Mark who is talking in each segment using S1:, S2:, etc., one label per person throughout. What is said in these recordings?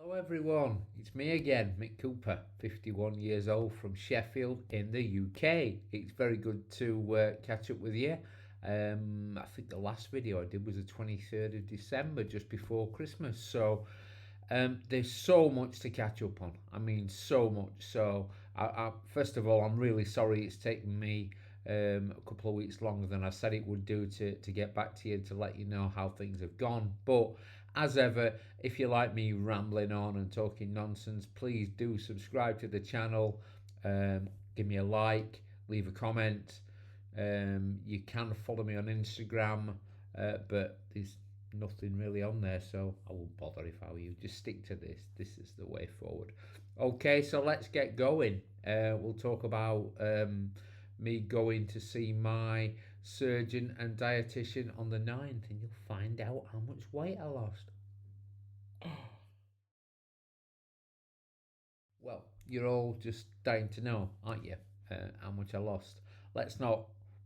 S1: Hello everyone, it's me again, Mick Cooper, 51 years old from Sheffield in the UK. It's very good to catch up with you. I think the last video I did was the 23rd of December, just before Christmas. So there's so much to catch up on. I mean, so much. So, first of all, I'm really sorry it's taken me a couple of weeks longer than I said it would do to get back to you to let you know how things have gone. But as ever, if you like me rambling on and talking nonsense, please do subscribe to the channel, give me a like, leave a comment. You can follow me on Instagram, but there's nothing really on there, so I won't bother if I were you. Just stick to this. This is the way forward. Okay, so let's get going. We'll talk about me going to see my surgeon and dietitian on the 9th, and you'll find out how much weight I lost. Well, you're all just dying to know, aren't you? How much I lost. Let's not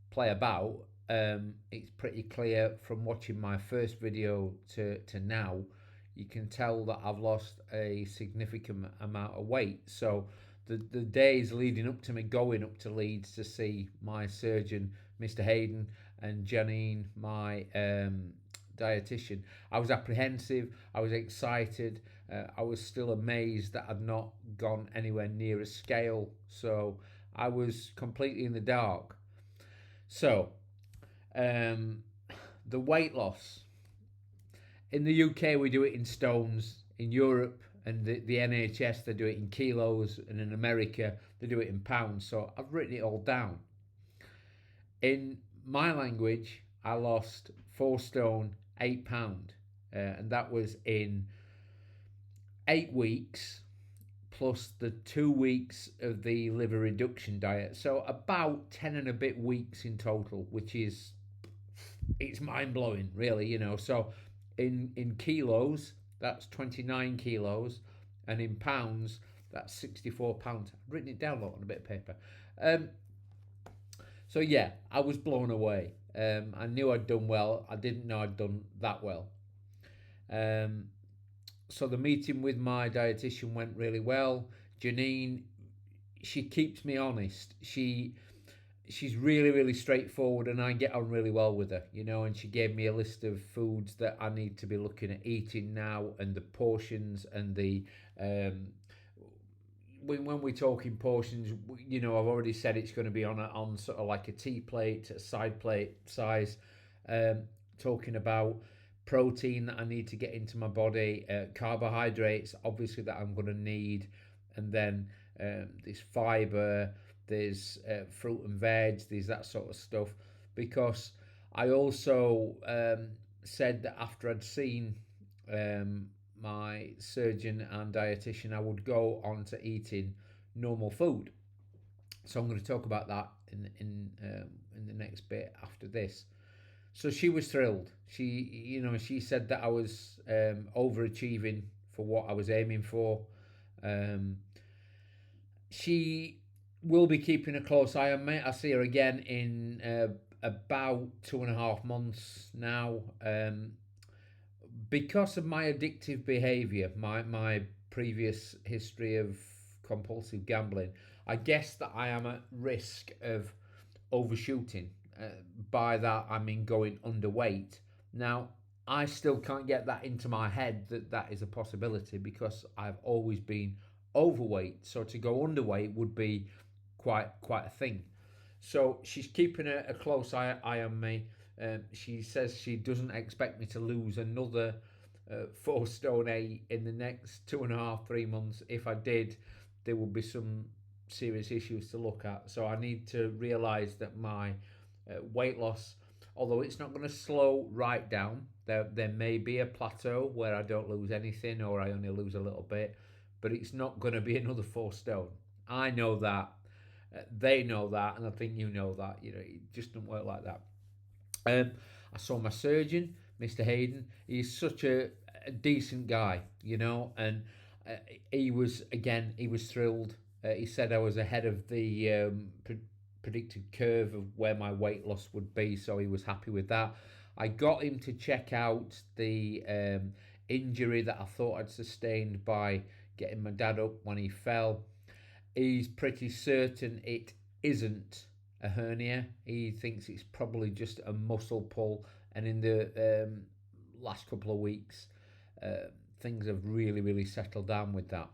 S1: play about. It's pretty clear from watching my first video to now. You can tell that I've lost a significant amount of weight. So the days leading up to me going up to Leeds to see my surgeon, Mr. Hayden, and Janine, my dietitian, I was apprehensive. I was excited. I was still amazed that I'd not gone anywhere near a scale. So I was completely in the dark. So, um, the weight loss. In the UK, we do it in stones. In Europe and the NHS, they do it in kilos. And in America, they do it in pounds. So I've written it all down. In my language, I lost 4 stone, £8. And that was in 8 weeks plus the 2 weeks of the liver reduction diet. So about 10 and a bit weeks in total, which is, it's mind blowing, really, So in kilos, that's 29 kilos, and in pounds, that's 64 pounds. I've written it down on a bit of paper. Um, so yeah, I was blown away. I knew I'd done well. I didn't know I'd done that well. Um, so the meeting with my dietitian went really well. Janine, she keeps me honest. She's really straightforward, and I get on really well with her, and she gave me a list of foods that I need to be looking at eating now, and the portions, and the when we're talking portions, I've already said it's going to be on sort of like a tea plate, a side plate size. um, Talking about protein that I need to get into my body, carbohydrates obviously that I'm going to need, and then there's fiber, there's fruit and veg, there's that sort of stuff. Because I also said that after I'd seen um, my surgeon and dietitian, I would go on to eating normal food. So I'm going to talk about that in the next bit after this. So she was thrilled. She said that I was overachieving for what I was aiming for. Um, she will be keeping a close eye on me. I see her again in about 2.5 months now. Because of my addictive behaviour, my previous history of compulsive gambling, I guess that I am at risk of overshooting. By that, I mean going underweight. Now, I still can't get that into my head that that is a possibility, because I've always been overweight. So to go underweight would be quite a thing. So she's keeping a close eye on me. She says she doesn't expect me to lose another 4 stone 8 in the next 2.5, 3 months. If I did, there would be some serious issues to look at. So I need to realise that my weight loss, although it's not going to slow right down, there may be a plateau where I don't lose anything, or I only lose a little bit, but it's not going to be another 4 stone. I know that. They know that, and I think you know that. It just doesn't work like that. I saw my surgeon, Mr. Hayden. He's such a decent guy, and uh, he was thrilled. He said I was ahead of the predicted curve of where my weight loss would be, so he was happy with that. I got him to check out the injury that I thought I'd sustained by getting my dad up when he fell. He's pretty certain it isn't a hernia. He thinks it's probably just a muscle pull. And in the last couple of weeks, uh, things have really, really settled down with that.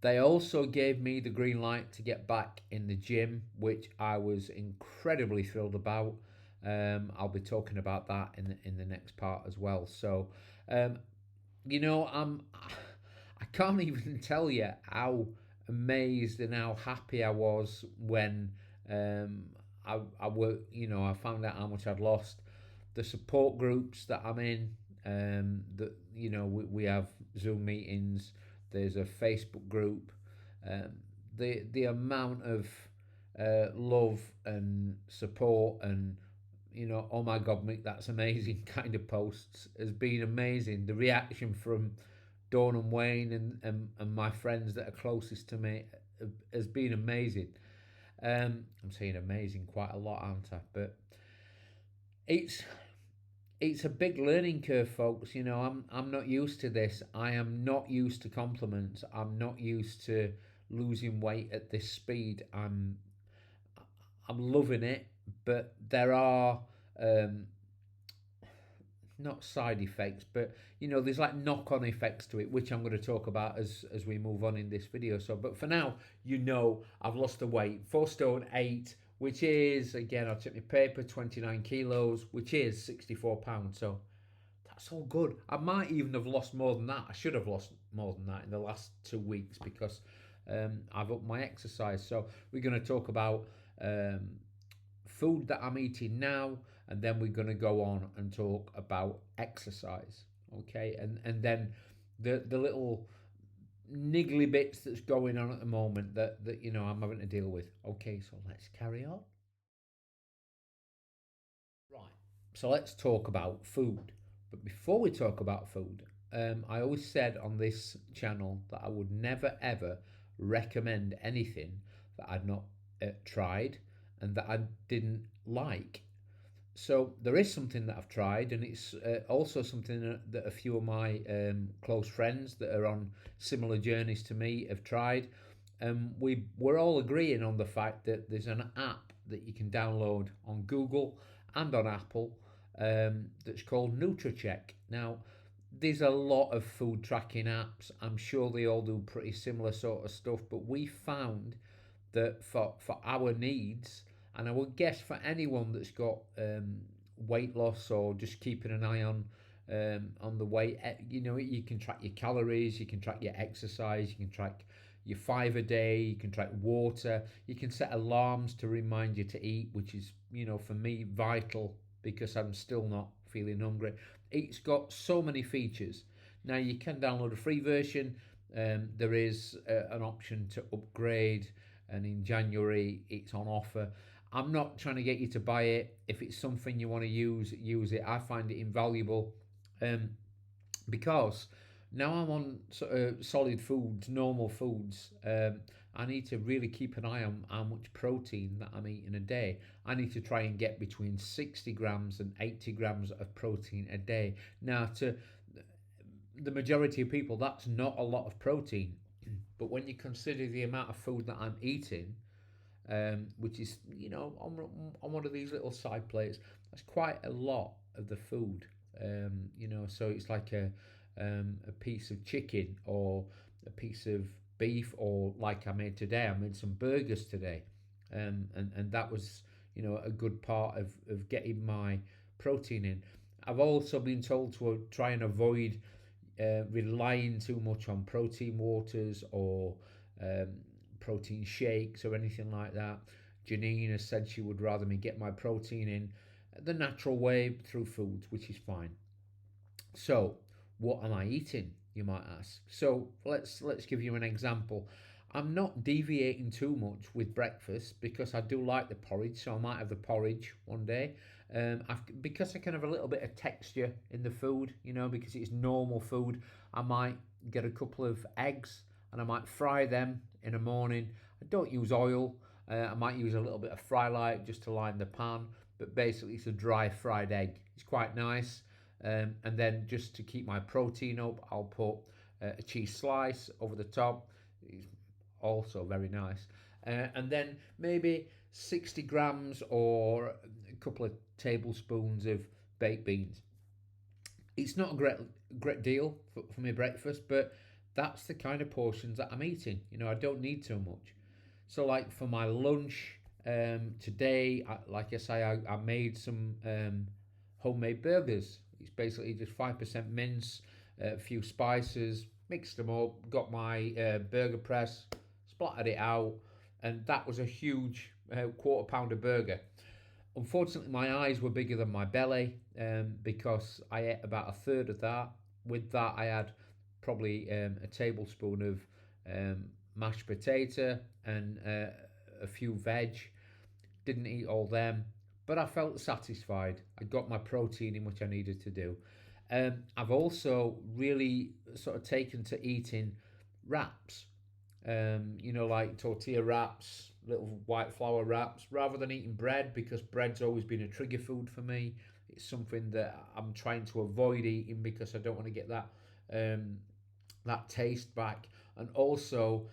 S1: They also gave me the green light to get back in the gym, which I was incredibly thrilled about. I'll be talking about that in the next part as well. So, um, I can't even tell you how amazed and how happy I was when um, I found out how much I'd lost. The support groups that I'm in, that we have Zoom meetings. There's a Facebook group. Um, the amount of love and support and oh my god, Mick, that's amazing kind of posts has been amazing. The reaction from Dawn and Wayne and my friends that are closest to me has been amazing. I'm saying amazing quite a lot, aren't I? But it's it's a big learning curve, folks. I'm not used to this. I am not used to compliments. I'm not used to losing weight at this speed. I'm loving it, but there are um, not side effects, but there's like knock-on effects to it, which I'm going to talk about as we move on in this video. So, but for now, I've lost the weight, 4 stone 8, which is, again, I took my paper, 29 kilos, which is 64 pounds. So that's all good. I might even have lost more than that. I should have lost more than that in the last 2 weeks because I've upped my exercise. So we're going to talk about um, food that I'm eating now, and then we're going to go on and talk about exercise. Okay, and then the little niggly bits that's going on at the moment that I'm having to deal with. Okay, so let's carry on. Right. So let's talk about food. But before we talk about food, I always said on this channel that I would never ever recommend anything that I'd not tried and that I didn't like. So there is something that I've tried, and it's also something that a few of my close friends that are on similar journeys to me have tried. We're all agreeing on the fact that there's an app that you can download on Google and on Apple that's called NutriCheck. Now, there's a lot of food tracking apps. I'm sure they all do pretty similar sort of stuff, but we found that for our needs, and I would guess for anyone that's got weight loss or just keeping an eye on the weight, you can track your calories, you can track your exercise, you can track your 5 a day, you can track water, you can set alarms to remind you to eat, which is for me vital because I'm still not feeling hungry. It's got so many features. Now you can download a free version. There is an option to upgrade, and in January it's on offer. I'm not trying to get you to buy it. If it's something you want to use it. I find it invaluable um, because now I'm on sort of solid foods, normal foods. I need to really keep an eye on how much protein that I'm eating a day. I need to try and get between 60 grams and 80 grams of protein a day. Now, to the majority of people, that's not a lot of protein. But when you consider the amount of food that I'm eating, which is on one of these little side plates, that's quite a lot of the food. So it's like a piece of chicken or a piece of beef, or like I made today. I made some burgers today, and that was a good part of getting my protein in. I've also been told to try and avoid relying too much on protein waters or um, protein shakes or anything like that. Janine has said she would rather me get my protein in the natural way through foods, which is fine. So, what am I eating? You might ask. So let's give you an example. I'm not deviating too much with breakfast because I do like the porridge, so I might have the porridge one day. Because I can have a little bit of texture in the food, because it's normal food. I might get a couple of eggs and I might fry them in the morning. I don't use oil. I might use a little bit of fry light just to line the pan, but basically it's a dry fried egg. It's quite nice. And then just to keep my protein up, I'll put a cheese slice over the top. It's also very nice. And then maybe 60 grams or a couple of tablespoons of baked beans. It's not a great deal for my breakfast, but that's the kind of portions that I'm eating. I don't need too much. So, like for my lunch today, like I say, I made some homemade burgers. It's basically just 5% mince, a few spices, mixed them up, got my burger press, splattered it out, and that was a huge quarter pounder burger. Unfortunately, my eyes were bigger than my belly because I ate about a third of that. With that, I had probably a tablespoon of mashed potato and a few veg. Didn't eat all them, but I felt satisfied. I got my protein in, which I needed to do. I've also really sort of taken to eating wraps, like tortilla wraps, little white flour wraps, rather than eating bread because bread's always been a trigger food for me. It's something that I'm trying to avoid eating because I don't want to get um, that taste back. And also,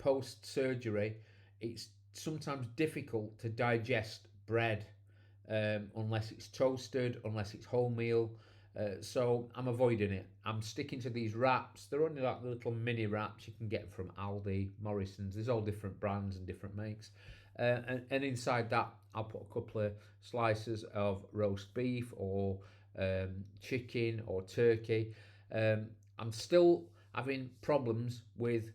S1: post surgery, it's sometimes difficult to digest bread unless it's toasted, unless it's wholemeal. So I'm avoiding it. I'm sticking to these wraps. They're only like little mini wraps you can get from Aldi, Morrison's. There's all different brands and different makes. And inside that, I'll put a couple of slices of roast beef or chicken or turkey. I'm still having problems with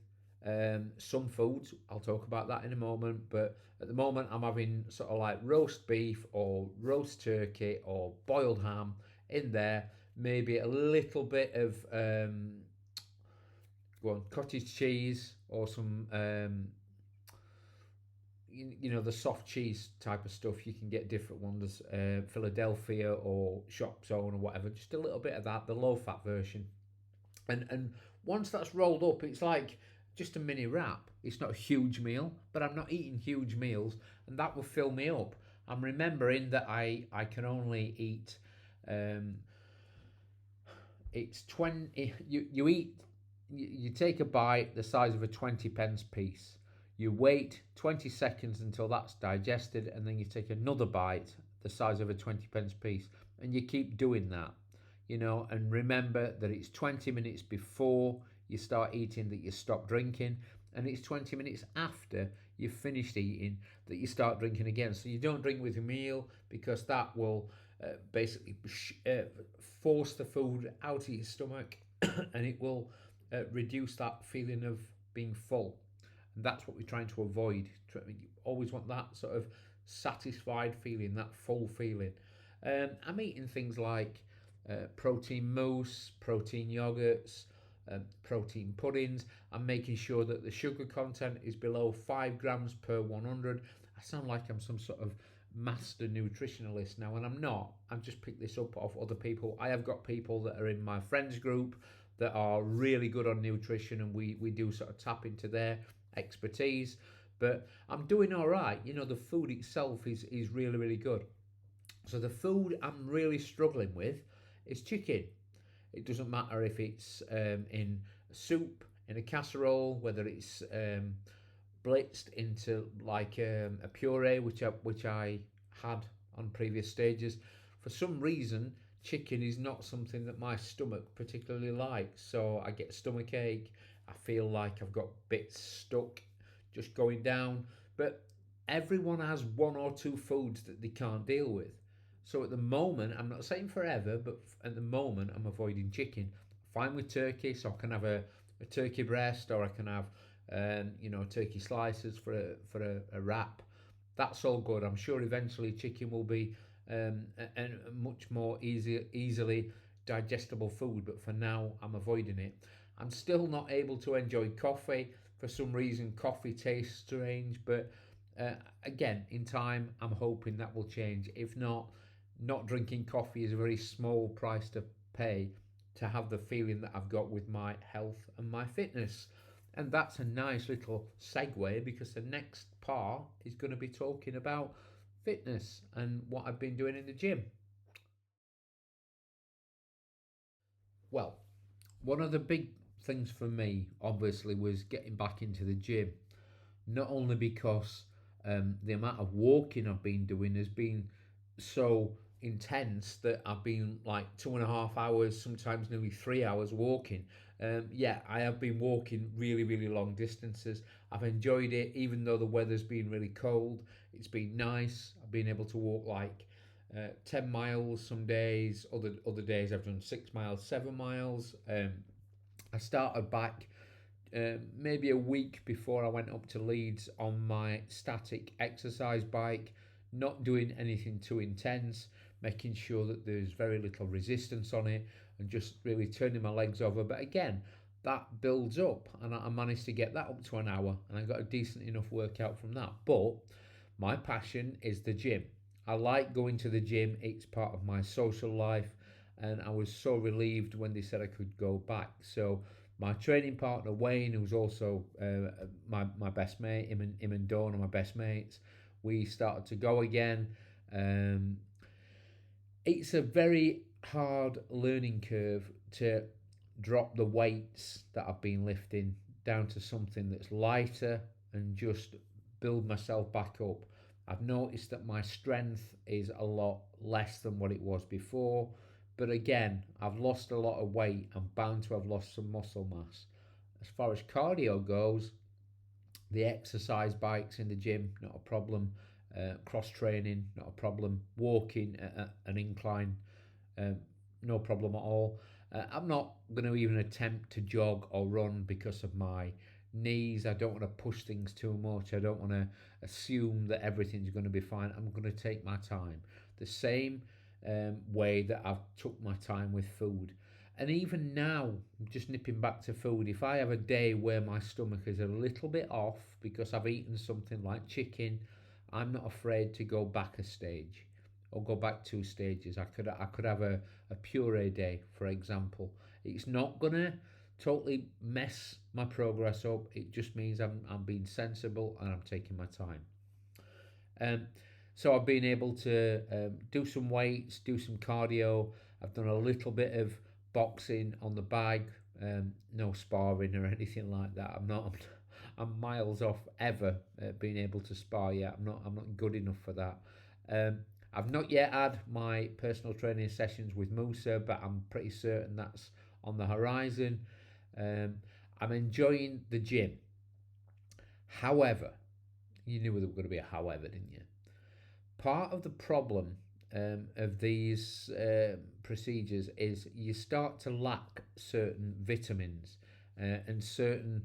S1: some foods. I'll talk about that in a moment. But at the moment, I'm having sort of like roast beef or roast turkey or boiled ham in there. Maybe a little bit of cottage cheese or some the soft cheese type of stuff. You can get different ones, Philadelphia or Shop Zone or whatever. Just a little bit of that, the low fat version. And once that's rolled up, it's like just a mini wrap. It's not a huge meal, but I'm not eating huge meals, and that will fill me up. I'm remembering that I can only eat. Um, it's 20. You eat. You take a bite the size of a 20 pence piece. You wait 20 seconds until that's digested, and then you take another bite the size of a 20 pence piece, and you keep doing that. And remember that it's 20 minutes before you start eating that you stop drinking, and it's 20 minutes after you've finished eating that you start drinking again. So you don't drink with your meal because that will basically force the food out of your stomach and it will reduce that feeling of being full. And that's what we're trying to avoid. You always want that sort of satisfied feeling, that full feeling. I'm eating things like protein mousse, protein yogurts, protein puddings. I'm making sure that the sugar content is below 5 grams per 100. I sound like I'm some sort of master nutritionalist now, and I'm not. I've just picked this up off other people. I have got people that are in my friends group that are really good on nutrition, and we do sort of tap into their expertise. But I'm doing all right. The food itself is really, really good. So the food I'm really struggling with is chicken. It doesn't matter if it's in a soup, in a casserole, whether it's blitzed into like a puree, which I had on previous stages. For some reason, chicken is not something that my stomach particularly likes, so I get stomach ache. I feel like I've got bits stuck just going down. But everyone has one or two foods that they can't deal with. So at the moment, I'm not saying forever, but at the moment, I'm avoiding chicken. Fine with turkey, so I can have a turkey breast, or I can have turkey slices for a wrap. That's all good. I'm sure eventually chicken will be a much more easily digestible food, but for now I'm avoiding it. I'm still not able to enjoy coffee. For some reason, coffee tastes strange, but uh, again, in time, I'm hoping that will change. If not drinking coffee is a very small price to pay to have the feeling that I've got with my health and my fitness. And that's a nice little segue because the next part is going to be talking about fitness and what I've been doing in the gym. Well, one of the big things for me, obviously, was getting back into the gym. Not only because the amount of walking I've been doing has been so intense that I've been like 2.5 hours, sometimes nearly 3 hours walking. Yeah, I have been walking really, really long distances. I've enjoyed it, even though the weather's been really cold. It's been nice. I've been able to walk like 10 miles some days. Other days I've done 6 miles, 7 miles. I started back maybe a week before I went up to Leeds on my static exercise bike, not doing anything too intense, making sure that there's very little resistance on it, and just really turning my legs over. But again, that builds up, and I managed to get that up to an hour, and I got a decent enough workout from that. But my passion is the gym. I like going to the gym, it's part of my social life, and I was so relieved when they said I could go back. So, my training partner Wayne, who's also my best mate, him and Dawn are my best mates. We started to go again. Um, it's a very hard learning curve to drop the weights that I've been lifting down to something that's lighter and just build myself back up. I've noticed that my strength is a lot less than what it was before, but again, I've lost a lot of weight. I'm bound to have lost some muscle mass. As far as cardio goes, the exercise bikes in the gym, not a problem. Cross training, not a problem. Walking at an incline, um, no problem at all. I'm not going to even attempt to jog or run because of my knees. I don't want to push things too much. I don't want to assume that everything's going to be fine. I'm going to take my time. The same way that I've took my time with food. And even now, just nipping back to food, if I have a day where my stomach is a little bit off because I've eaten something like chicken, I'm not afraid to go back a stage or go back 2 stages. I could have a puree day, for example. It's not gonna totally mess my progress up. It just means I'm being sensible and I'm taking my time. Um, so I've been able to do some weights, do some cardio. I've done a little bit of boxing on the bag. No sparring or anything like that. I'm not. I'm miles off ever being able to spar yet. I'm not good enough for that. I've not yet had my personal training sessions with Musa, but I'm pretty certain that's on the horizon. Um, I'm enjoying the gym. However, you knew there was going to be a however, didn't you? Part of the problem of these procedures is you start to lack certain vitamins and certain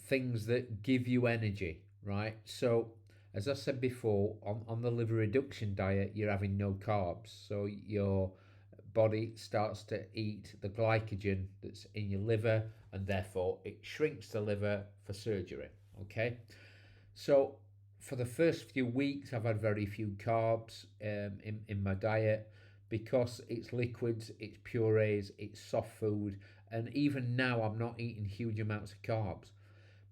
S1: things that give you energy, right? So, as I said before, on the liver reduction diet, you're having no carbs. So, your body starts to eat the glycogen that's in your liver, and therefore it shrinks the liver for surgery, okay? So for the first few weeks, I've had very few carbs in my diet because it's liquids, it's purees, it's soft food, and even now I'm not eating huge amounts of carbs.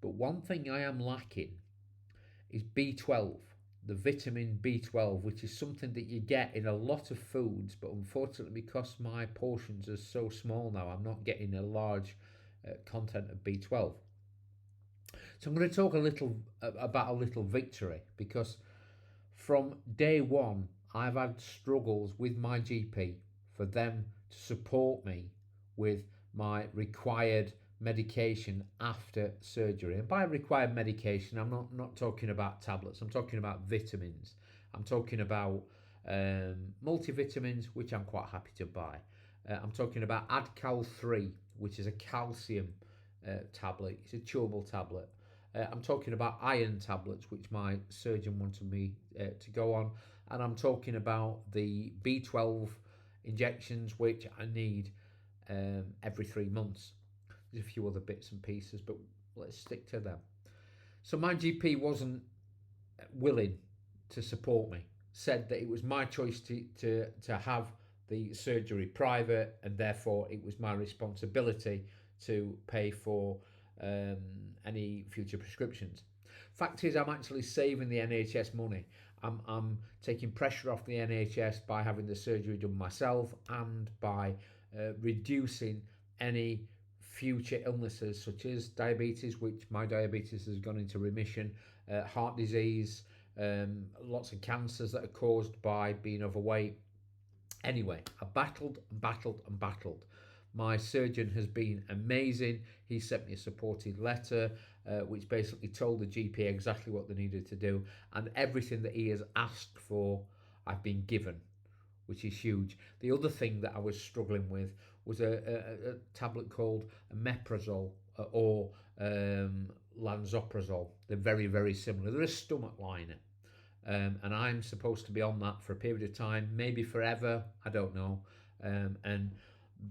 S1: But one thing I am lacking is B12, the vitamin B12, which is something that you get in a lot of foods, but unfortunately, because my portions are so small now, I'm not getting a large content of B12. So I'm going to talk a little about a little victory because from day one I've had struggles with my GP for them to support me with my required medication after surgery. And by required medication, I'm not talking about tablets. I'm talking about vitamins. I'm talking about multivitamins, which I'm quite happy to buy. I'm talking about Adcal 3, which is a calcium tablet. It's a chewable tablet. I'm talking about iron tablets, which my surgeon wanted me to go on. And I'm talking about the B12 injections, which I need every 3 months. There's a few other bits and pieces, but let's stick to them. So my GP wasn't willing to support me, said that it was my choice to have the surgery private, and therefore it was my responsibility to pay for um, any future prescriptions. Fact is, I'm actually saving the NHS money. I'm taking pressure off the NHS by having the surgery done myself and by reducing any future illnesses such as diabetes, which my diabetes has gone into remission, heart disease, lots of cancers that are caused by being overweight. Anyway, I battled and battled and battled. My surgeon has been amazing. He sent me a supported letter, which basically told the GP exactly what they needed to do, and everything that he has asked for, I've been given, which is huge. The other thing that I was struggling with was a tablet called omeprazole or lansoprazole. They're very, very similar. They're a stomach liner. And I'm supposed to be on that for a period of time, maybe forever, I don't know. And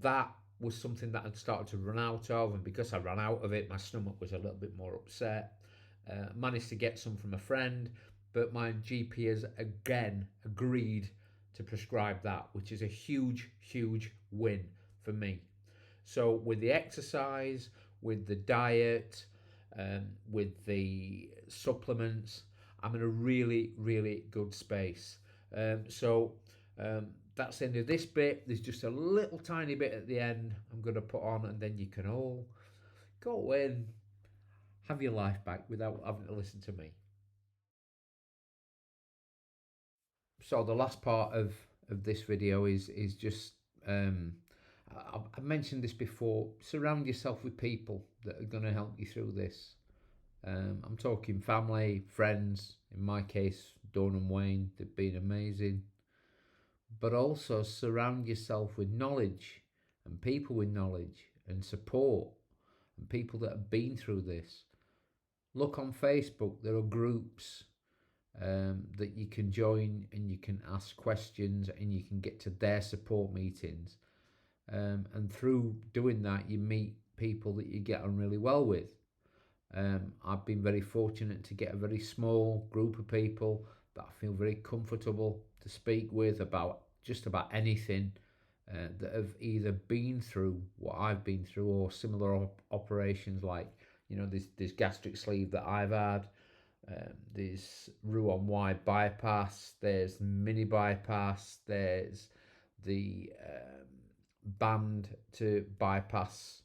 S1: that was something that I'd started to run out of, and because I ran out of it, my stomach was a little bit more upset. Managed to get some from a friend, but my GP has again agreed to prescribe that, which is a huge, huge win for me. So, with the exercise, with the diet, with the supplements, I'm in a really, really good space. So, that's the end of this bit. There's just a little tiny bit at the end I'm going to put on, and then you can all go away and have your life back without having to listen to me. So, the last part of this video is just. I've mentioned this before. Surround yourself with people that are going to help you through this. I'm talking family, friends. In my case, Dawn and Wayne, they've been amazing. But also surround yourself with knowledge and people with knowledge and support and people that have been through this. Look on Facebook, there are groups that you can join and you can ask questions and you can get to their support meetings. And through doing that, you meet people that you get on really well with. I've been very fortunate to get a very small group of people that I feel very comfortable to speak with about just about anything, that have either been through what I've been through or similar operations, like this gastric sleeve that I've had. There's Roux-en-Y bypass, there's mini bypass, there's the band to bypass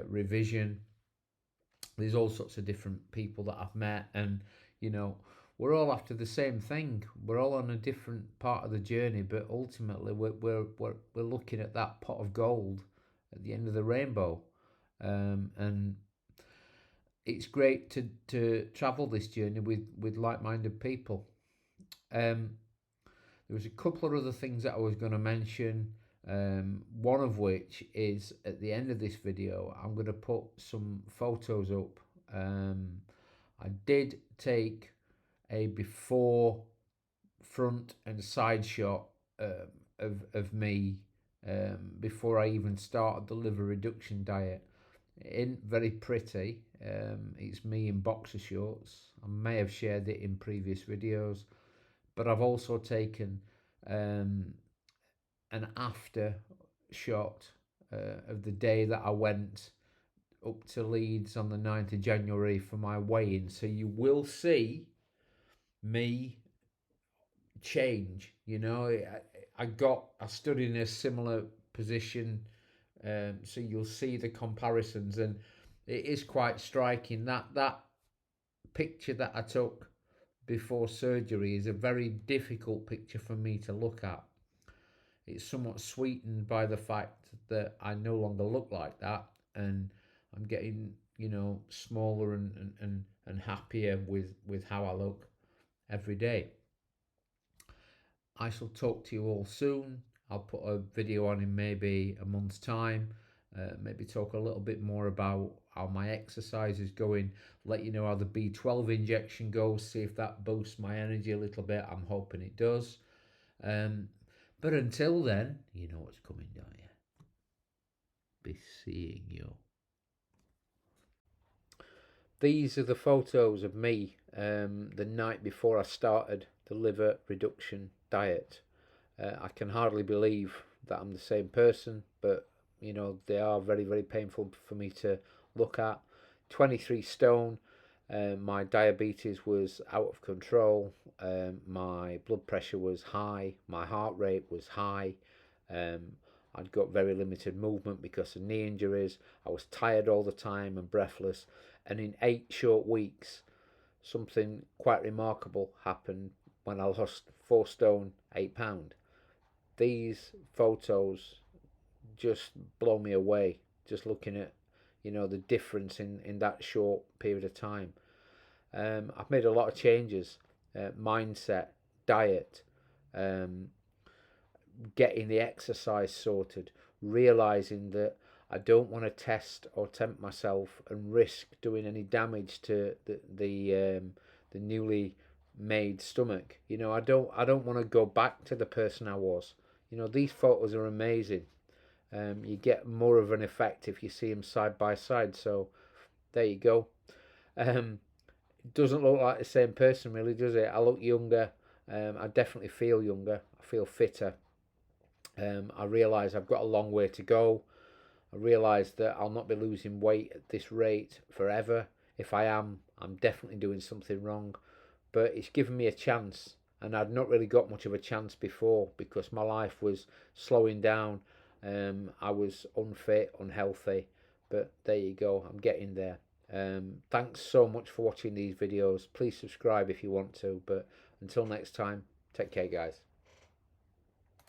S1: revision. There's all sorts of different people that I've met, and you know, we're all after the same thing. We're all on a different part of the journey, but ultimately we're looking at that pot of gold at the end of the rainbow. And it's great to travel this journey with like-minded people. Um, there was a couple of other things that I was going to mention. One of which is at the end of this video, I'm going to put some photos up. I did take a before, front, and side shot of me before I even started the liver reduction diet. It ain't very pretty. It's me in boxer shorts. I may have shared it in previous videos, but I've also taken an after shot of the day that I went up to Leeds on the 9th of January for my weigh-in. So you will see me change. I stood in a similar position, so you'll see the comparisons, and it is quite striking. That picture that I took before surgery is a very difficult picture for me to look at. It's somewhat sweetened by the fact that I no longer look like that, and I'm getting smaller and happier with how I look every day. I shall talk to you all soon. I'll put a video on in maybe a month's time. Maybe talk a little bit more about how my exercise is going. Let you know how the B12 injection goes. See if that boosts my energy a little bit. I'm hoping it does. But until then, you know what's coming, don't you? Be seeing you. These are the photos of me the night before I started the liver reduction diet. I can hardly believe that I'm the same person, but they are very, very painful for me to look at. 23 stone. My diabetes was out of control. My blood pressure was high. My heart rate was high. I'd got very limited movement because of knee injuries. I was tired all the time and breathless. And in 8 short weeks, something quite remarkable happened when I lost 4 stone, 8 pound. These photos just blow me away. Just looking at, the difference in that short period of time. I've made a lot of changes, mindset, diet, um, getting the exercise sorted, realizing that I don't want to test or tempt myself and risk doing any damage to the newly made stomach. I don't want to go back to the person I was. These photos are amazing. You get more of an effect if you see them side by side. So there you go. Um, it doesn't look like the same person, really, does it? I look younger. I definitely feel younger. I feel fitter. I realise I've got a long way to go. I realise that I'll not be losing weight at this rate forever. If I am, I'm definitely doing something wrong. But it's given me a chance, and I'd not really got much of a chance before because my life was slowing down. I was unfit, unhealthy, but there you go. I'm getting there. Thanks so much for watching these videos. Please subscribe if you want to. But until next time, take care, guys.